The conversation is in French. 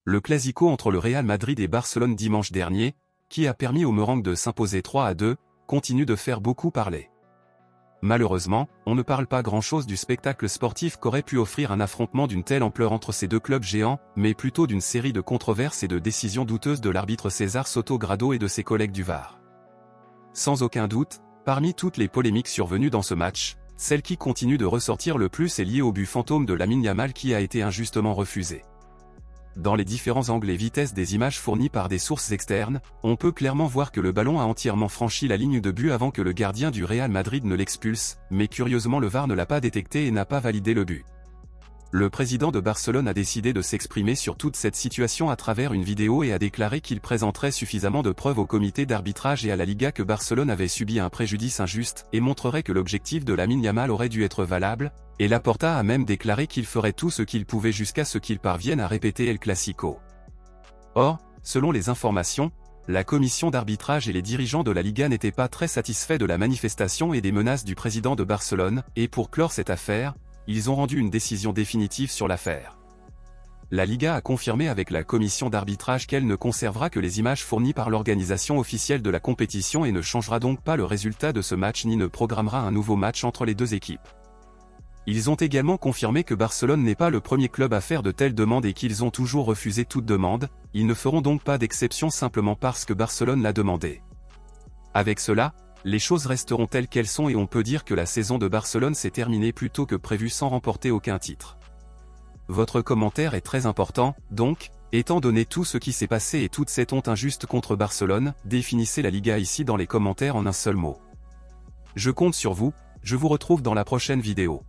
Le classico entre le Real Madrid et Barcelone dimanche dernier, qui a permis aux Merengues de s'imposer 3-2, continue de faire beaucoup parler. Malheureusement, on ne parle pas grand-chose du spectacle sportif qu'aurait pu offrir un affrontement d'une telle ampleur entre ces deux clubs géants, mais plutôt d'une série de controverses et de décisions douteuses de l'arbitre César Soto Grado et de ses collègues du VAR. Sans aucun doute, parmi toutes les polémiques survenues dans ce match, celle qui continue de ressortir le plus est liée au but fantôme de Lamine Yamal qui a été injustement refusé. Dans les différents angles et vitesses des images fournies par des sources externes, on peut clairement voir que le ballon a entièrement franchi la ligne de but avant que le gardien du Real Madrid ne l'expulse, mais curieusement le VAR ne l'a pas détecté et n'a pas validé le but. Le président de Barcelone a décidé de s'exprimer sur toute cette situation à travers une vidéo et a déclaré qu'il présenterait suffisamment de preuves au comité d'arbitrage et à la Liga que Barcelone avait subi un préjudice injuste et montrerait que l'objectif de Lamine Yamal aurait dû être valable, et Laporta a même déclaré qu'il ferait tout ce qu'il pouvait jusqu'à ce qu'il parvienne à répéter El Clasico. Or, selon les informations, la commission d'arbitrage et les dirigeants de la Liga n'étaient pas très satisfaits de la manifestation et des menaces du président de Barcelone, et pour clore cette affaire, ils ont rendu une décision définitive sur l'affaire. La Liga a confirmé avec la commission d'arbitrage qu'elle ne conservera que les images fournies par l'organisation officielle de la compétition et ne changera donc pas le résultat de ce match ni ne programmera un nouveau match entre les deux équipes. Ils ont également confirmé que Barcelone n'est pas le premier club à faire de telles demandes et qu'ils ont toujours refusé toute demande, ils ne feront donc pas d'exception simplement parce que Barcelone l'a demandé. Avec cela, les choses resteront telles qu'elles sont et on peut dire que la saison de Barcelone s'est terminée plus tôt que prévu sans remporter aucun titre. Votre commentaire est très important, donc, étant donné tout ce qui s'est passé et toute cette honte injuste contre Barcelone, définissez la Liga ici dans les commentaires en un seul mot. Je compte sur vous, je vous retrouve dans la prochaine vidéo.